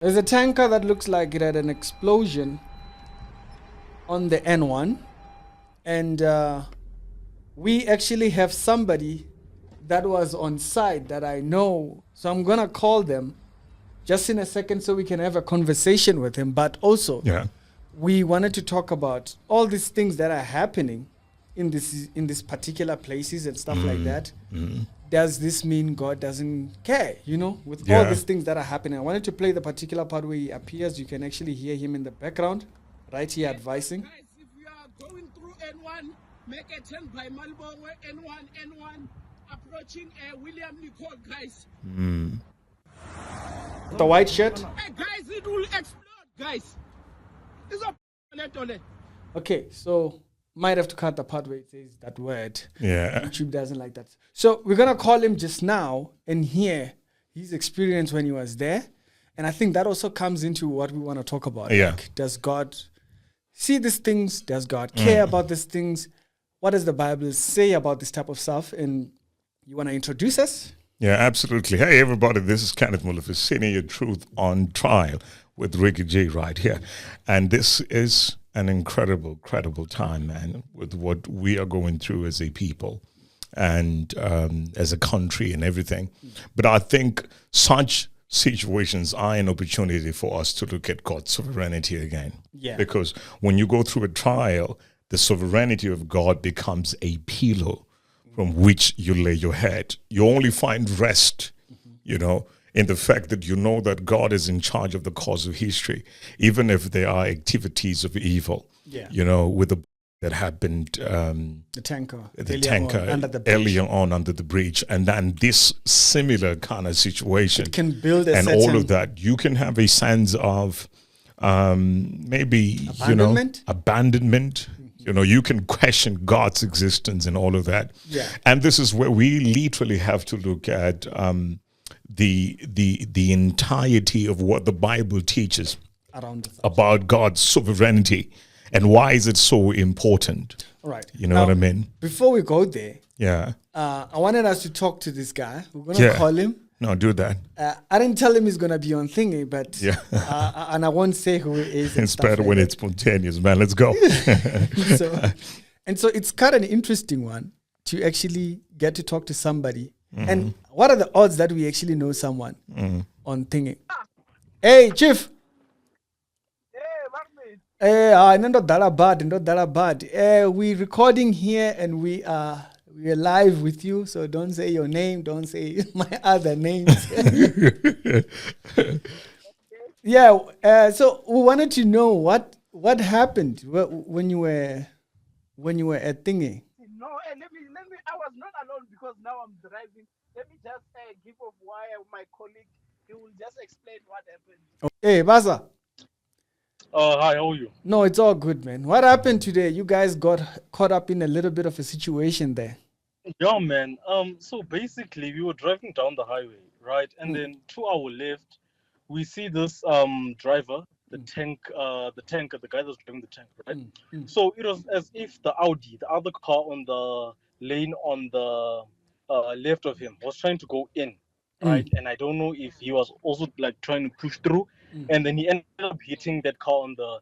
There's a tanker that looks like it had an explosion on the N1. And we actually have somebody that was on site that I know. So I'm going to call them just in a second so we can have a conversation with him. But also, we wanted to talk about all these things that are happening in this particular places and stuff like that. Does this mean God doesn't care, with all these things that are happening? I wanted to play the particular part where he appears. You can actually hear him in the background, right here advising. Guys, if we are going through N1, make a turn by Malibongwe, N1, approaching William Nicol, guys. The white shirt. Hey, guys, it will explode, guys. It's a Okay, so might have to cut the part where it says that word. Yeah. YouTube doesn't like that. So we're going to call him just now and hear his experience when he was there. And I think that also comes into what we want to talk about. Yeah. Like, does God see these things? Does God care about these things? What does the Bible say about this type of stuff? And you want to introduce us? Yeah, absolutely. Hey, everybody, this is Kenneth Muller for Senior Truth on Trial with Ricky G right here. And this is an incredible time, man, with what we are going through as a people and as a country and everything. But I think such situations are an opportunity for us to look at God's sovereignty again. Yeah. Because when you go through a trial, the sovereignty of God becomes a pillow from which you lay your head. You only find rest, in the fact that you know that God is in charge of the course of history, even if there are activities of evil, with the that happened, the tanker earlier on under the bridge. And then this similar kind of situation. It can build and all of that. You can have a sense of maybe, abandonment. You can question God's existence and all of that. Yeah. And this is where we literally have to look at the entirety of what the Bible teaches about God's sovereignty and why is it so important. All right. You know what I mean? Before we go there, I wanted us to talk to this guy. We're going to call him. No, do that. I didn't tell him he's going to be on thingy, but and I won't say who he is. It's better when it's spontaneous, man. Let's go. So it's kind of an interesting one to actually get to talk to somebody. And what are the odds that we actually know someone on thingy? Hey, Chief. Not that bad. We're recording here and we are live with you, so don't say your name, don't say my other names. So we wanted to know what happened when you were at thingy. No, let me. I was not alone because now I'm driving. Let me just give off why my colleague, he will just explain what happened. Hey, Baza. Hi, how are you? No, it's all good, man. What happened today? You guys got caught up in a little bit of a situation there. Yeah, man. So basically, we were driving down the highway, right? And then to our left, we see this driver, the tanker, the guy that's driving the tank, right? So it was as if the Audi, the other car on the lane on the left of him, was trying to go in, right? And I don't know if he was also like trying to push through, and then he ended up hitting that car on the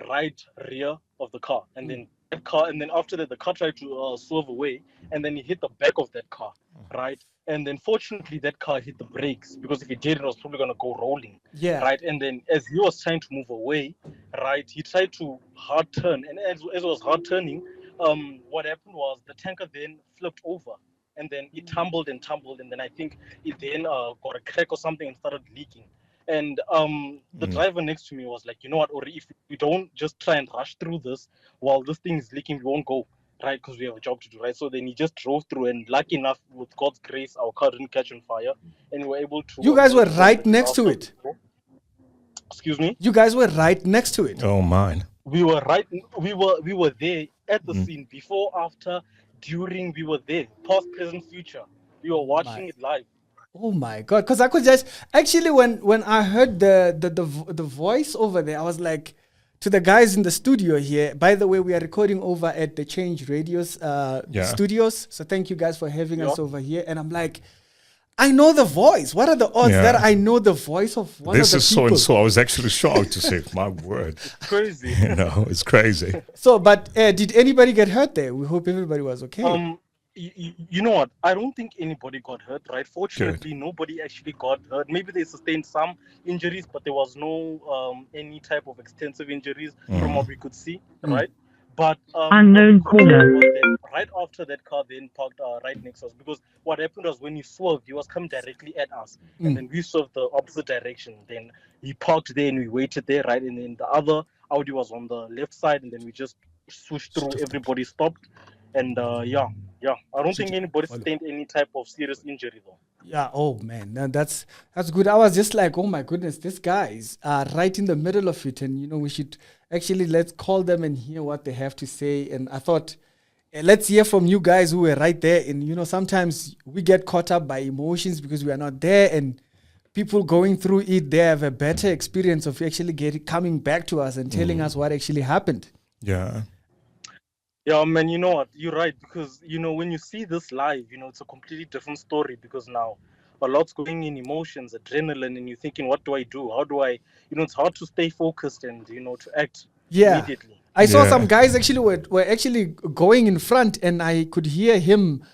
right rear of the car, and then that car, and then after that, the car tried to swerve away, and then he hit the back of that car, right? And then fortunately, that car hit the brakes, because if it did, it was probably gonna go rolling, right? And then as he was trying to move away, right, he tried to hard turn, and as it was hard turning, what happened was the tanker then flipped over, and then it tumbled, and then I think it then got a crack or something and started leaking. And the driver next to me was like, you know what, Ori, if we don't just try and rush through this while this thing is leaking, we won't go, right? Because we have a job to do, right? So then he just drove through, and lucky enough, with God's grace, our car didn't catch on fire, and we were able to. You guys were right next to it. Excuse me? You guys were right next to it. Oh, mine. We were right. We were there at the scene, before, after, during. We were there, past, present, future. We were watching it live. Oh my God! Because I could just actually, when I heard the voice over there, I was like, to the guys in the studio here. By the way, we are recording over at the Change Radio's studios. So thank you guys for having us over here. And I'm like, I know the voice. What are the odds Yeah. that I know the voice of one This of the is people? so and so. I was actually shocked to say, my word. Crazy. You know, it's crazy. So, but did anybody get hurt there? We hope everybody was okay. You know what? I don't think anybody got hurt, right? Fortunately, nobody actually got hurt. Maybe they sustained some injuries, but there was no any type of extensive injuries from what we could see, right? But Unknown caller. right after that car then parked right next to us, because what happened was when he swerved, he was coming directly at us, and then we swerved the opposite direction. Then he parked there and we waited there, right? And then the other Audi was on the left side, and then we just switched through. Everybody stopped, and yeah. I don't think anybody sustained any type of serious injury though. Yeah. Oh man, that's good. I was just like, oh my goodness, these guys are right in the middle of it, and we should actually let's call them and hear what they have to say. And I thought, let's hear from you guys who were right there. And sometimes we get caught up by emotions because we are not there, and people going through it, they have a better experience of actually coming back to us and telling us what actually happened. Yeah. Yeah, man, you know what? You're right, because, when you see this live, it's a completely different story, because now a lot's going in emotions, adrenaline, and you're thinking, what do I do? How do I, it's hard to stay focused and, to act immediately. I saw some guys actually were actually going in front, and I could hear him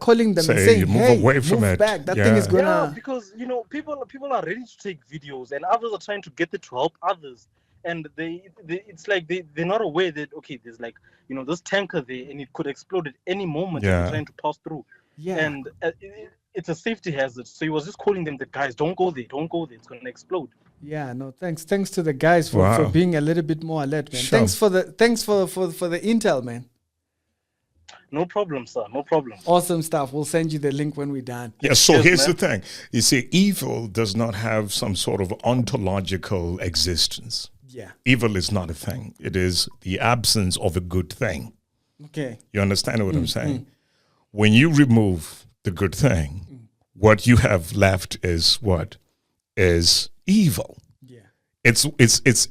calling them and saying, move away from move it. back. That thing is going Yeah, to... because, people are ready to take videos, and others are trying to get it to help others. And it's like they're not aware that, okay, there's like, this tanker there, and it could explode at any moment if you're trying to pass through. Yeah. And it's a safety hazard. So he was just calling them, the guys, don't go there, it's going to explode. Yeah, no, thanks to the guys for being a little bit more alert, man. Sure. Thanks for the intel, man. No problem, sir. No problem. Awesome stuff. We'll send you the link when we're done. Yeah, so Yes, here's man. the thing. You see, evil does not have some sort of ontological existence. Yeah. Evil is not a thing. It is the absence of a good thing. Okay. You understand what I'm saying? When you remove the good thing, what you have left is what? Is evil. Yeah. It's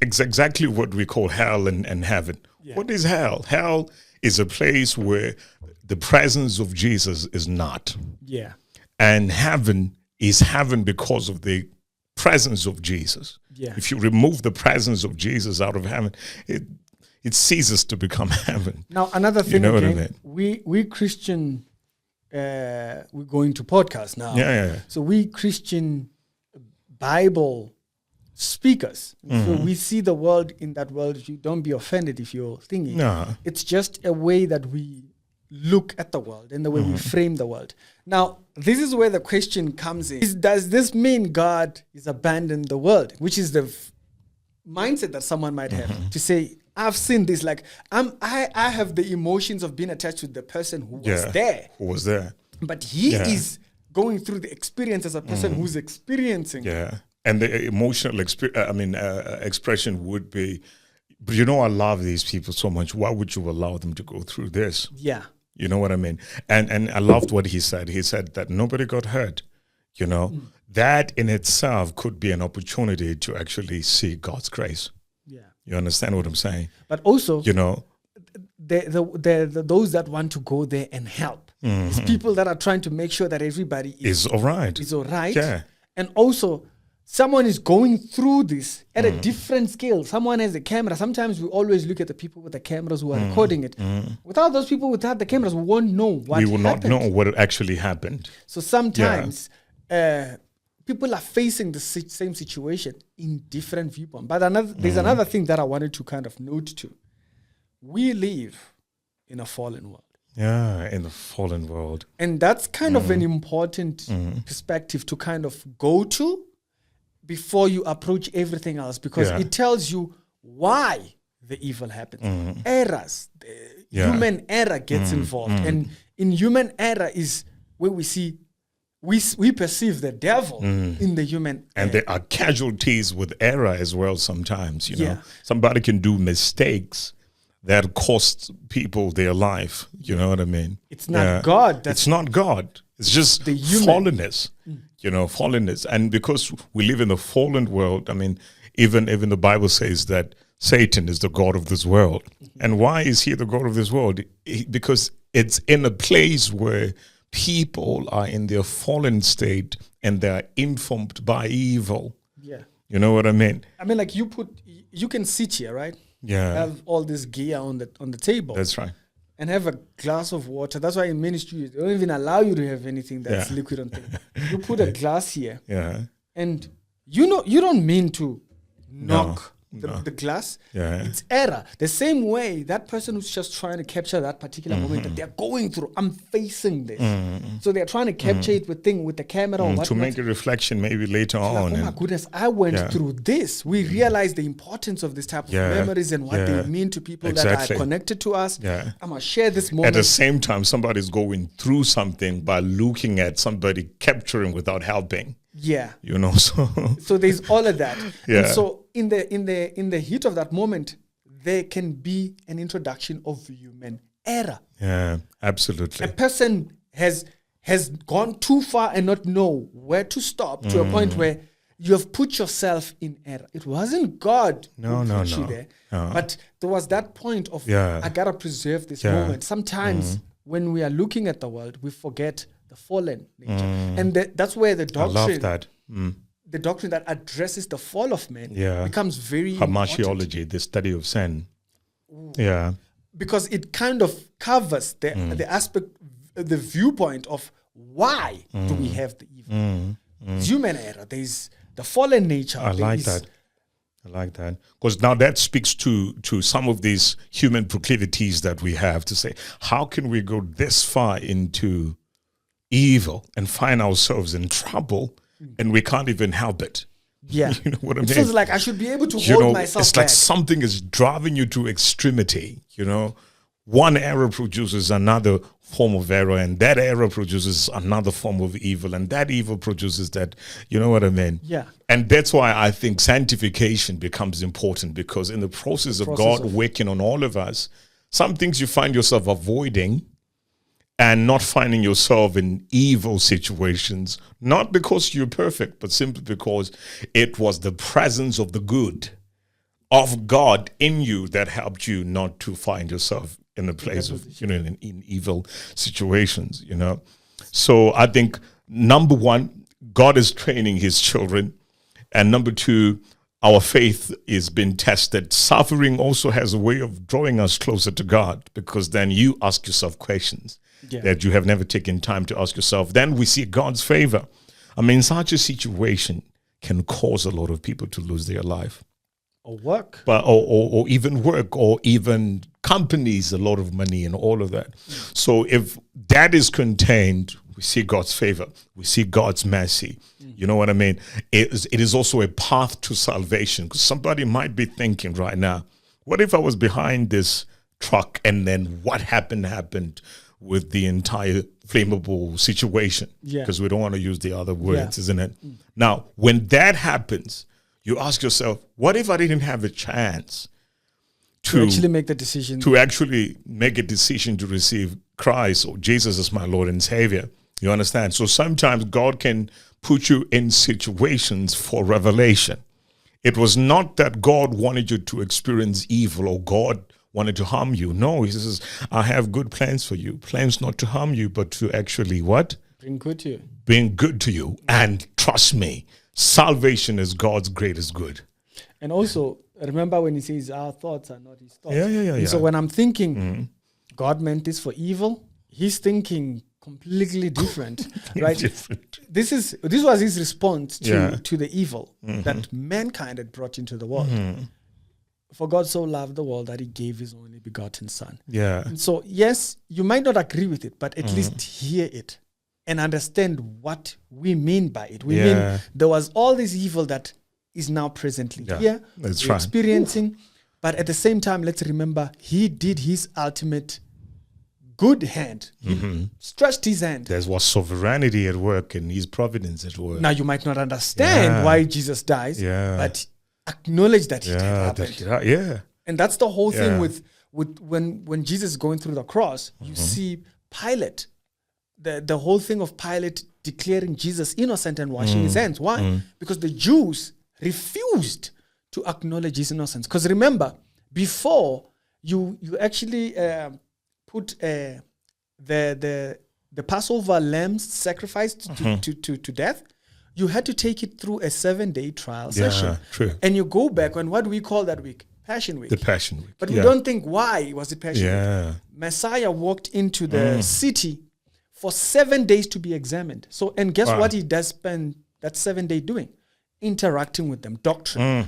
exactly what we call hell and heaven. Yeah. What is hell? Hell is a place where the presence of Jesus is not. Yeah. And heaven is heaven because of the presence of Jesus. Yeah. If you remove the presence of Jesus out of heaven, it ceases to become heaven. Now another thing, know what I again, we Christian, we're going to podcast now. Yeah. So we Christian Bible speakers. So we see the world in that world. You don't be offended if you're thinking. No. It's just a way that we look at the world and the way we frame the world. Now, this is where the question comes in. Does this mean God is abandoned the world? Which is the mindset that someone might have to say, I've seen this. Like, I have the emotions of being attached to the person who was there. Who was there? But he is going through the experience as a person who's experiencing. Yeah. And the emotional expression would be, but I love these people so much. Why would you allow them to go through this? Yeah. You know what I mean? And I loved what he said. He said that nobody got hurt. That in itself could be an opportunity to actually see God's grace. Yeah. You understand what I'm saying? But also, The those that want to go there and help. It's people that are trying to make sure that everybody is all right. is all right. Yeah. And also, someone is going through this at a different scale. Someone has a camera. Sometimes we always look at the people with the cameras who are recording it. Without those people without the cameras, we won't know what We will happened. not know what actually happened. So sometimes people are facing the same situation in different viewpoints. But there's another thing that I wanted to kind of note too. We live in a fallen world. Yeah, in the fallen world. And that's kind of an important perspective to kind of go to before you approach everything else, because it tells you why the evil happens. Errors, human error gets involved. And in human error is where we see, we perceive the devil in the human And error. there are casualties with error as well sometimes, Yeah. Somebody can do mistakes that cost people their life. You know what I mean? It's not God. It's not God. It's just the human. fallenness. Fallenness. And because we live in a fallen world, even the Bible says that Satan is the God of this world. And why is he the God of this world? Because it's in a place where people are in their fallen state and they're informed by evil. Yeah. You know what I mean? I mean, like you can sit here, right? Yeah. Have all this gear on the table. That's right. And have a glass of water. That's why in ministry, they don't even allow you to have anything that's Yeah. liquid on table. You put a glass here, Yeah. and you don't mean to knock no. the glass. Yeah. It's error. The same way that person who's just trying to capture that particular moment that they're going through. I'm facing this. So they're trying to capture it with the camera or whatnot. To make a reflection maybe later on. Like, oh my goodness, I went through this. We realize the importance of this type of memories and what they mean to people that are connected to us. Yeah. I'm going to share this At moment. the same time, somebody's going through something by looking at somebody capturing without helping. Yeah. You know, so So there's all of that. Yeah. And so in the heat of that moment, there can be an introduction of human error. yeah, A absolutely. person has gone too far and not know where to stop to a point where you have put yourself in error. It wasn't God who put you there, but there was that point of I gotta preserve this moment. Sometimes when we are looking at the world, we forget the fallen nature, and that's where the doctrine, I love that. the doctrine that addresses the fall of man, Yeah. becomes very important. Hamartiology, the study of sin. Yeah. Because it kind of covers the aspect, the viewpoint of why do we have the evil. It's human error. There's the fallen nature. I like that. Because now that speaks to some of these human proclivities that we have to say, how can we go this far into evil and find ourselves in trouble and we can't even help it? Yeah. You know what I It mean? feels like I should be able to hold myself it's back. like something is driving you to extremity, you know. One error produces another form of error, and that error produces another form of evil, and that evil produces that, you know what I mean? Yeah. And that's why I think sanctification becomes important, because in the process of God working on all of us, some things you find yourself avoiding and not finding yourself in evil situations, not because you're perfect, but simply because it was the presence of the good of God in you that helped you not to find yourself in a place of, you know, in evil situations, you know. So I think, number one, God is training his children. And number two, our faith is being tested. Suffering also has a way of drawing us closer to God, because then you ask yourself questions that you have never taken time to ask yourself. Then we see God's favor. I mean, such a situation can cause a lot of people to lose their life. Or work. But or even work, or even companies, a lot of money and all of that. So if that is contained, we see God's favor. We see God's mercy. You know what I mean? It is also a path to salvation. Because somebody might be thinking right now, what if I was behind this truck and then what happened with the entire flammable situation? Because we don't want to use the other words, isn't it? Now, when that happens, you ask yourself, what if I didn't have a chance to actually make the decision? To actually make a decision to receive Christ or Jesus as my Lord and Savior. You understand? So sometimes God can put you in situations for revelation. It was not that God wanted you to experience evil or God wanted to harm you. No, he says, I have good plans for you. Plans not to harm you, but to actually what? Bring good to you. Bring good to you. And trust me, salvation is God's greatest good. And also, remember when he says our thoughts are not his thoughts. Yeah. So when I'm thinking God meant this for evil, he's thinking completely different, right? Different. This was his response to the evil that mankind had brought into the world. For God so loved the world that he gave his only begotten son. Yeah. And so, yes, you might not agree with it, but at least hear it and understand what we mean by it. We mean there was all this evil that is now presently here, that's we're right. experiencing, but at the same time, let's remember he did his ultimate good hand. He stretched his hand. There was sovereignty at work and his providence at work. Now, you might not understand why Jesus dies, but acknowledge that it happened. And that's the whole thing with when Jesus is going through the cross, you see Pilate, the whole thing of Pilate declaring Jesus innocent and washing his hands. Why? Because the Jews refused to acknowledge his innocence. Because remember, before you actually put the the Passover lambs sacrificed to death, you had to take it through a 7-day trial session. True. And you go back, and what do we call that week? Passion Week. The Passion Week. But we don't think, why was it Passion Yeah. Week? Messiah walked into the city for 7 days to be examined. So, and guess what he does spend that 7 day doing? Interacting with them. Doctrine.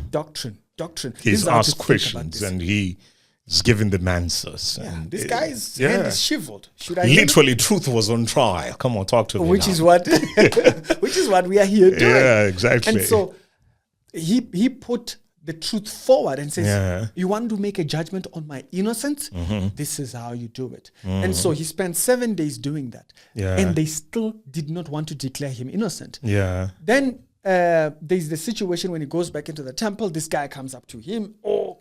He's asked questions and he's given them answers. Yeah, And this guy's hand is shriveled. Should I literally, truth was on trial. Come on, talk to me. which now. is what which is what we are here doing. Yeah, exactly. And so he put the truth forward and says, Yeah. you want to make a judgment on my innocence? This is how you do it. Mm-hmm. And so he spent 7 days doing that. Yeah. And they still did not want to declare him innocent. Yeah. Then there's the situation when he goes back into the temple. This guy comes up to him. Oh,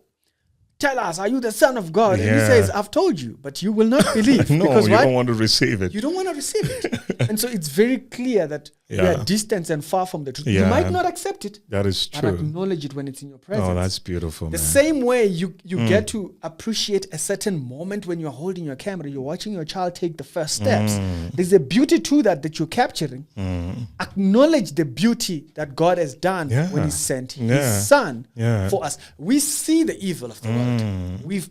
tell us, are you the Son of God? And he Yeah. says, I've told you, but you will not believe. No, because you why? don't want to receive it. You don't want to receive it. And so it's very clear that we Yeah. are distant and far from the truth. You Yeah. might not accept it, That is but true. acknowledge it when it's in your presence. Oh, that's beautiful, The man. same way you get to appreciate a certain moment when you're holding your camera, you're watching your child take the first steps. There's a beauty to that you're capturing. Acknowledge the beauty that God has done Yeah. when He sent Yeah. His Son Yeah. for us. We see the evil of the world. We've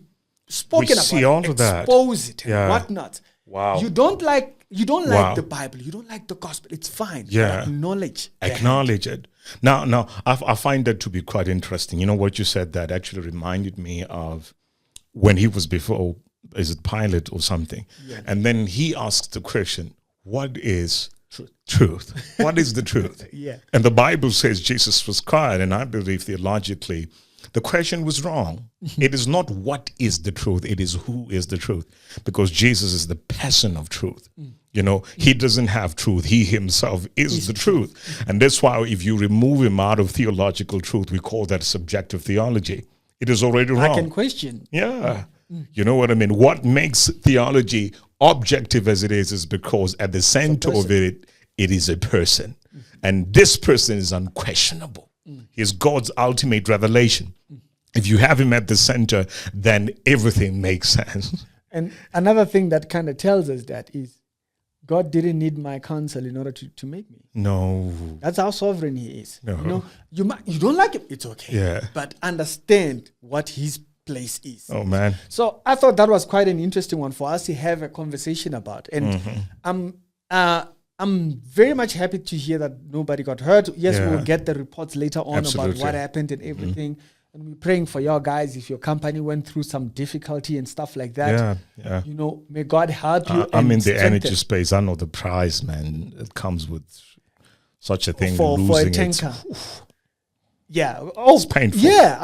spoken see about all it, of that. expose it, Yeah. and whatnot. Wow. You don't like Wow. the Bible. You don't like the gospel. It's fine. Yeah. But acknowledge. the Acknowledge it. Now, I find that to be quite interesting. You know what you said that actually reminded me of when he was before, is it Pilate or something? Yeah. And then he asked the question, what is truth? What is the truth? Yeah. And the Bible says Jesus was quiet, and I believe theologically, the question was wrong. It is not what is the truth, it is who is the truth. Because Jesus is the person of truth. You know, he doesn't have truth. He himself is the truth. And that's why if you remove him out of theological truth, we call that subjective theology. It is already wrong. I can question. Yeah. You know what I mean? What makes theology objective as it is because at the center of it is a person. And this person is unquestionable. He's God's ultimate revelation. If you have him at the center, then everything makes sense. And another thing that kind of tells us that is God didn't need my counsel in order to make me. No. That's how sovereign He is. No. You know, you don't like it, it's okay. Yeah. But understand what His place is. Oh, man. So I thought that was quite an interesting one for us to have a conversation about. And I'm very much happy to hear that nobody got hurt. Yes, Yeah. we'll get the reports later on Absolutely. about what happened and everything. And we're praying for your guys if your company went through some difficulty and stuff like that. Yeah, yeah. You know, may God help you. I'm and in the strengthen energy space. I know the price, man. It comes with such a thing. for a losing tanker. it. Yeah. Oh, It's painful. Yeah.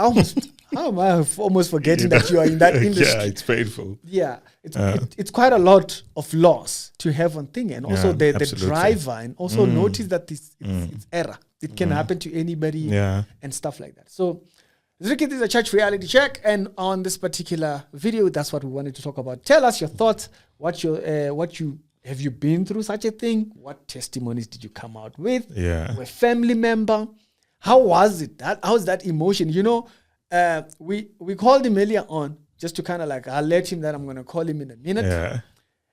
How am I almost forgetting that you are in that industry? Yeah, it's painful. Yeah, it's quite a lot of loss to have on thing, and also Yeah, the absolutely. driver, and also notice that it's error. It can happen to anybody, Yeah. and stuff like that. So, Zriki, this is a church reality check, and on this particular video, that's what we wanted to talk about. Tell us your thoughts. What you have you been through such a thing? What testimonies did you come out with? Yeah. A family member. How was it? How's that emotion? You know. We called him earlier on just to kind of like alert him that I'm going to call him in a minute. Yeah.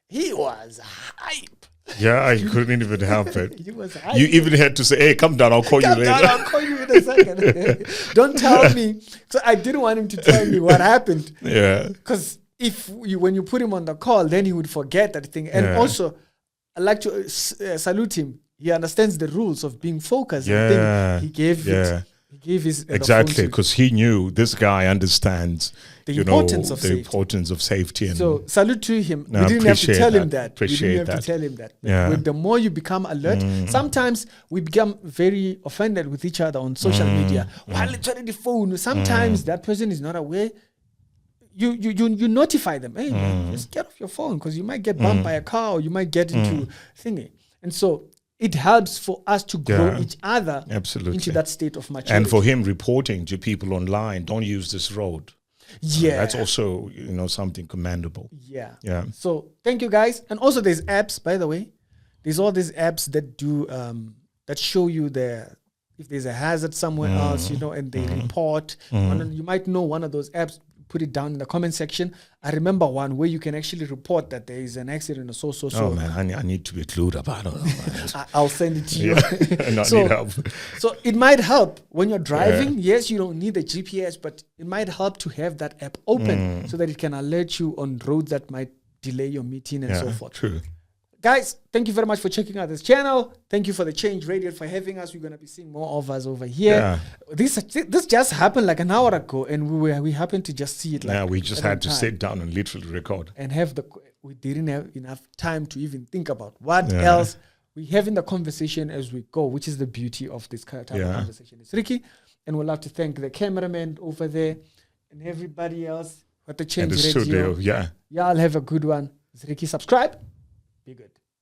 He was hype. Yeah, I couldn't even help it. He was hype. You even had to say, hey, come down, I'll call Come you down, later. I'll call you in a second. Don't tell me. So I didn't want him to tell me what happened. Yeah. Because when you put him on the call, then he would forget that thing. And Yeah. also, I'd like to salute him. He understands the rules of being focused. Yeah. And he gave Yeah. it. He gave his the phone Exactly, to- because he knew this guy understands The importance of the safety. importance of safety. And So salute to him. No, We didn't have to appreciate tell him that. that. Appreciate we didn't have that. to tell him that. Yeah. With the more you become alert, sometimes we become very offended with each other on social media. While it's already the phone, sometimes that person is not aware. You notify them. Hey, man, just get off your phone because you might get bumped by a car or you might get into thingy. And so it helps for us to grow Yeah. each other Absolutely. into that state of maturity. and for him reporting to people online, don't use this road. yeah, That's also, something commendable. yeah. Yeah. So thank you guys. And also there's apps, by the way. There's all these apps that do that show you if there's a hazard somewhere else, and they report. You might know one of those apps. put it down in the comment section. I remember one where you can actually report that there is an accident or so. Oh man, I need to be clued up. I don't know. Man. I'll send it to you. And I need help. So it might help when you're driving. Yes, you don't need the GPS, but it might help to have that app open so that it can alert you on roads that might delay your meeting and so forth. True. Guys, thank you very much for checking out this channel. Thank you for the Change Radio for having us. We're gonna be seeing more of us over here. Yeah. This just happened like an hour ago, and we happened to just see it. Like We just had to sit down and literally record. And we didn't have enough time to even think about what else. We having the conversation as we go, which is the beauty of this type of conversation. It's Ricky, and we'd love to thank the cameraman over there and everybody else at the Change And the Radio. studio, Y'all have a good one. It's Ricky. Subscribe. Be good.